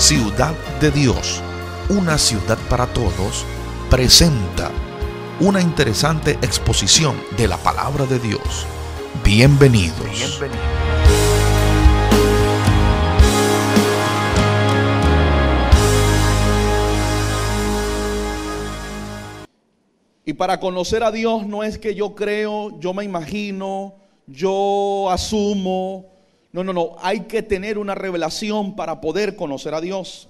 Ciudad de Dios, una ciudad para todos, presenta una interesante exposición de la palabra de Dios. Bienvenidos. Y para conocer a Dios no es que yo creo, yo me imagino, yo asumo. No. Hay que tener una revelación para poder conocer a Dios.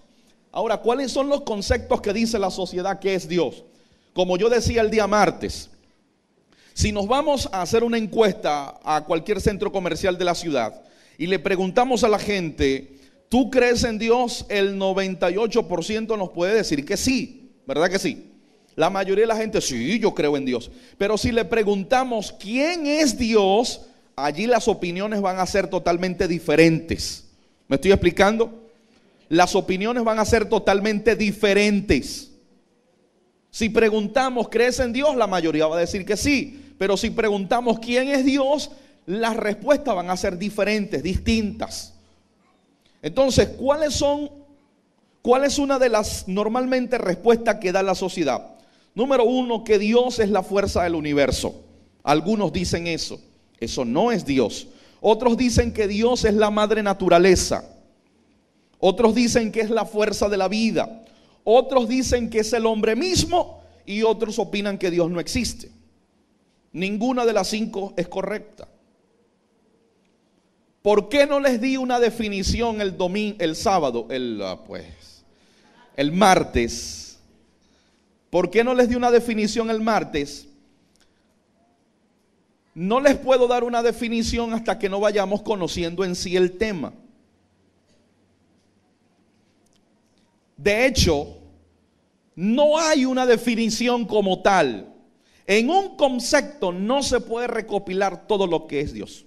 Ahora, ¿cuáles son los conceptos que dice la sociedad que es Dios? Como yo decía el día martes, si nos vamos a hacer una encuesta a cualquier centro comercial de la ciudad y le preguntamos a la gente, ¿tú crees en Dios? El 98% nos puede decir que sí, ¿verdad que sí? La mayoría de la gente, sí, yo creo en Dios. Pero si le preguntamos quién es Dios, allí las opiniones van a ser totalmente diferentes. ¿Me estoy explicando? Las opiniones van a ser totalmente diferentes. Si preguntamos, ¿crees en Dios? La mayoría va a decir que sí. Pero si preguntamos quién es Dios, las respuestas van a ser diferentes, distintas. Entonces, ¿cuál es una de las normalmente respuestas que da la sociedad? Número uno, que Dios es la fuerza del universo. Algunos dicen eso. Eso no es Dios. Otros dicen que Dios es la madre naturaleza. Otros dicen que es la fuerza de la vida. Otros dicen que es el hombre mismo. Y otros opinan que Dios no existe. Ninguna de las cinco es correcta. ¿Por qué no les di una definición el martes? ¿Por qué no les di una definición el martes? No les puedo dar una definición hasta que no vayamos conociendo en sí el tema. De hecho, no hay una definición como tal. En un concepto no se puede recopilar todo lo que es Dios.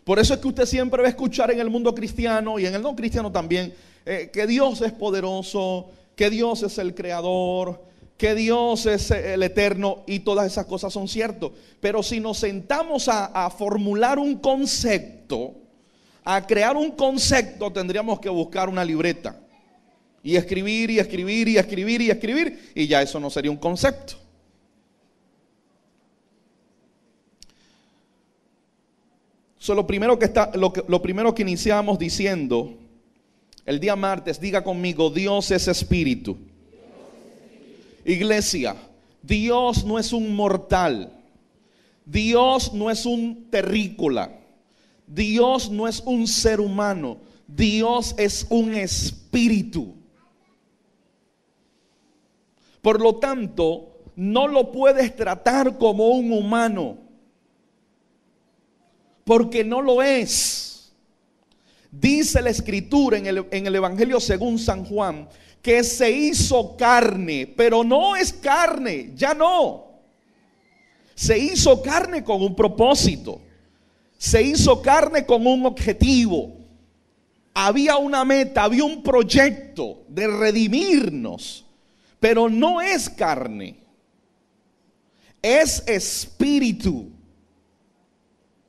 Por eso es que usted siempre va a escuchar en el mundo cristiano y en el no cristiano también, que Dios es poderoso, que Dios es el creador, que Dios es el eterno, y todas esas cosas son ciertas. Pero si nos sentamos a formular un concepto, a crear un concepto, tendríamos que buscar una libreta y escribir, y ya eso no sería un concepto. Lo primero que iniciamos diciendo el día martes, diga conmigo, Dios es espíritu. Iglesia, Dios no es un mortal. Dios no es un terrícola. Dios no es un ser humano. Dios es un espíritu. Por lo tanto, no lo puedes tratar como un humano, porque no lo es. Dice la escritura en el Evangelio según San Juan, que se hizo carne, pero no es carne, ya no. Se hizo carne con un propósito. Se hizo carne con un objetivo. Había una meta, había un proyecto de redimirnos, pero no es carne. Es espíritu.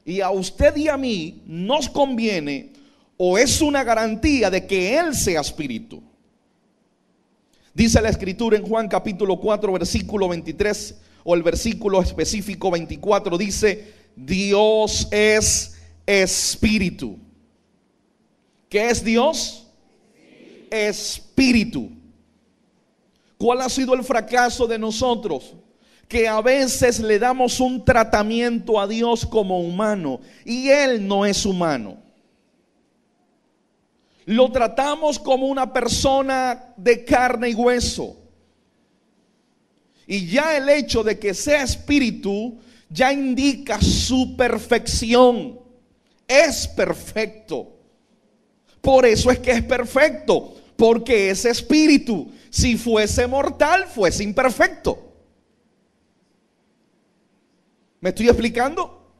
Y a usted y a mí nos conviene, o es una garantía de que Él sea espíritu. Dice la escritura en Juan capítulo 4 versículo 23, o el versículo específico 24, dice, Dios es espíritu. ¿Qué es Dios? Espíritu. ¿Cuál ha sido el fracaso de nosotros? Que a veces le damos un tratamiento a Dios como humano, y Él no es humano. Lo tratamos como una persona de carne y hueso. Y ya el hecho de que sea espíritu ya indica su perfección. Es perfecto. Por eso es que es perfecto, porque es espíritu. Si fuese mortal, fuese imperfecto. ¿Me estoy explicando?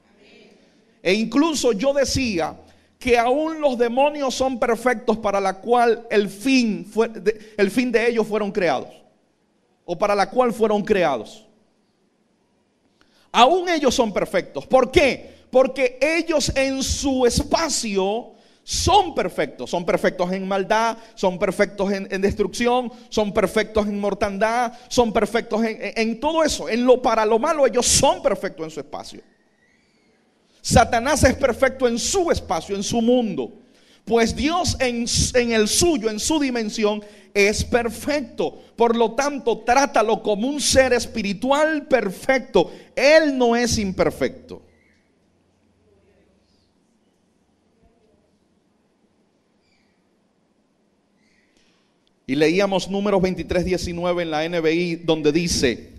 E incluso yo decía que aún los demonios son perfectos, para la cual el fin de ellos fueron creados, o para la cual fueron creados. Aún ellos son perfectos. ¿Por qué? Porque ellos en su espacio son perfectos en maldad, son perfectos en destrucción, son perfectos en mortandad, son perfectos en todo eso, para lo malo ellos son perfectos en su espacio. Satanás es perfecto en su espacio, en su mundo. Pues Dios en el suyo, en su dimensión, es perfecto. Por lo tanto, trátalo como un ser espiritual perfecto. Él no es imperfecto. Y leíamos Números 23:19 en la NBI, donde dice: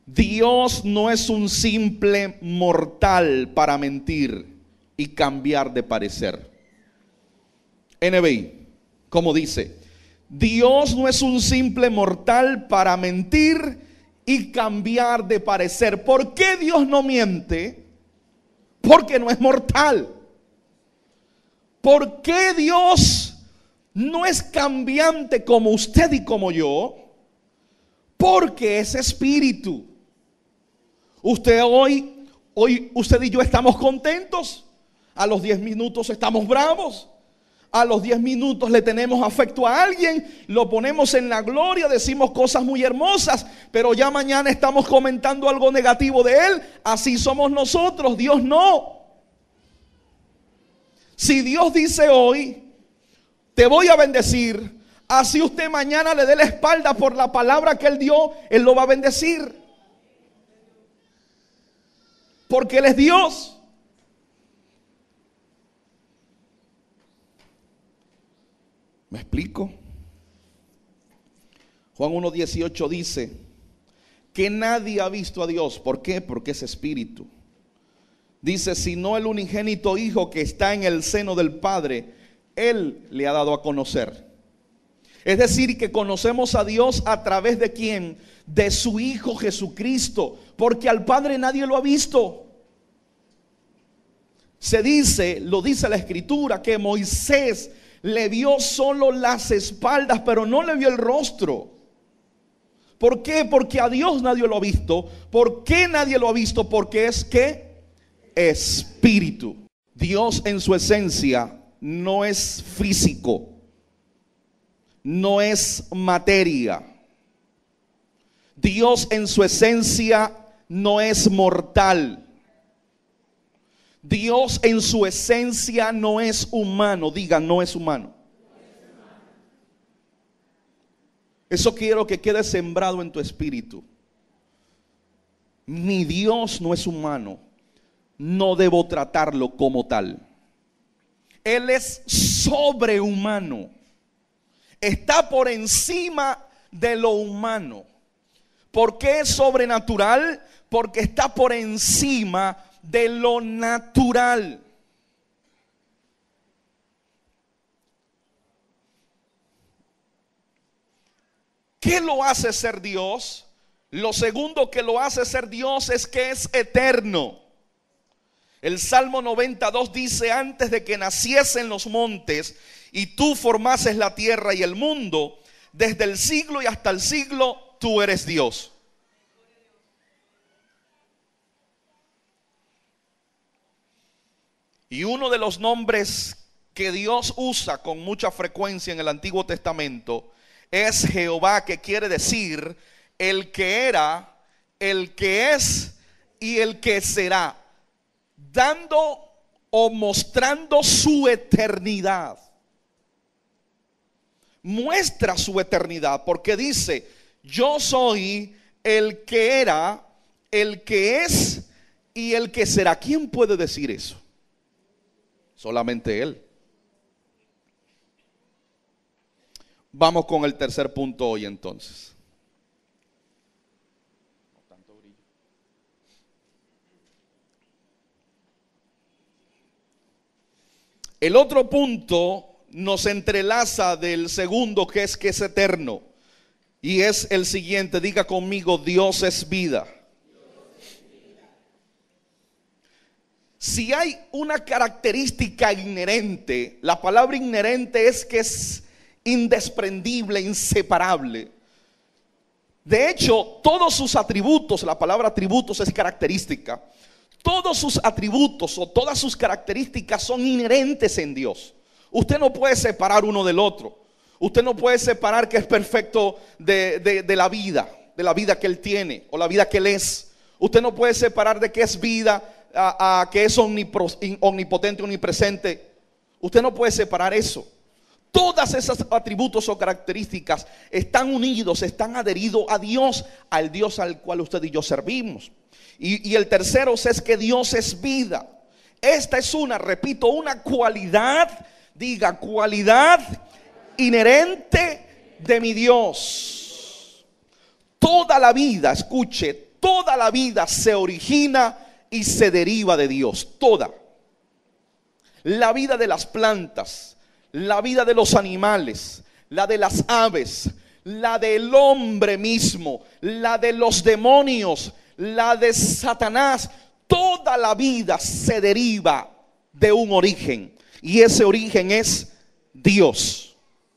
Dios no es un simple mortal para mentir y cambiar de parecer. NBI, como dice, Dios no es un simple mortal para mentir y cambiar de parecer. ¿Por qué Dios no miente? Porque no es mortal. ¿Por qué Dios no es cambiante como usted y como yo? Porque es espíritu. Usted hoy usted y yo estamos contentos. A los 10 minutos estamos bravos. A los 10 minutos le tenemos afecto a alguien, lo ponemos en la gloria, decimos cosas muy hermosas, pero ya mañana estamos comentando algo negativo de él. Así somos nosotros, Dios no. Si Dios dice hoy, te voy a bendecir, así usted mañana le dé la espalda por la palabra que él dio, él lo va a bendecir. Porque él es Dios. ¿Me explico? Juan 1:18 dice que nadie ha visto a Dios. ¿Por qué? Porque es espíritu. Dice, sino el unigénito Hijo que está en el seno del Padre, Él le ha dado a conocer. Es decir, que conocemos a Dios a través de ¿quién? De su Hijo Jesucristo. Porque al Padre nadie lo ha visto. Se dice, lo dice la Escritura, que Moisés le vio solo las espaldas, pero no le vio el rostro. ¿Por qué? Porque a Dios nadie lo ha visto. ¿Por qué nadie lo ha visto? Porque es que espíritu. Dios en su esencia no es físico, no es materia. Dios en su esencia no es mortal. Dios en su esencia no es humano. Diga, no es humano. Eso quiero que quede sembrado en tu espíritu. Mi Dios no es humano. No debo tratarlo como tal. Él es sobrehumano. Está por encima de lo humano. ¿Por qué es sobrenatural? Porque está por encima de lo natural. ¿Qué lo hace ser Dios? Lo segundo que lo hace ser Dios es que es eterno. El Salmo 92 dice: antes de que naciesen los montes y tú formases la tierra y el mundo, desde el siglo y hasta el siglo, tú eres Dios. Y uno de los nombres que Dios usa con mucha frecuencia en el Antiguo Testamento es Jehová, que quiere decir el que era, el que es y el que será, dando o mostrando su eternidad. Muestra su eternidad porque dice: yo soy el que era, el que es y el que será. ¿Quién puede decir eso? Solamente Él. Vamos con el tercer punto hoy entonces. El otro punto nos entrelaza del segundo, que es eterno. Y es el siguiente, diga conmigo: Dios es vida. Si hay una característica inherente, la palabra inherente es que es indescendible, inseparable. De hecho, todos sus atributos, la palabra atributos es característica. Todos sus atributos o todas sus características son inherentes en Dios. Usted no puede separar uno del otro. Usted no puede separar que es perfecto de la vida que él tiene o la vida que él es. Usted no puede separar de que es vida a que es omnipotente, omnipresente. Usted no puede separar eso. Todas esas atributos o características están unidos, están adheridos a Dios, al Dios al cual usted y yo servimos. Y el tercero es que Dios es vida. Esta es repito, una cualidad, diga, cualidad inherente de mi Dios. Toda la vida, escuche, toda la vida se origina y se deriva de Dios. Toda. La vida de las plantas, la vida de los animales, la de las aves, la del hombre mismo, la de los demonios, la de Satanás, toda la vida se deriva de un origen, y ese origen es Dios.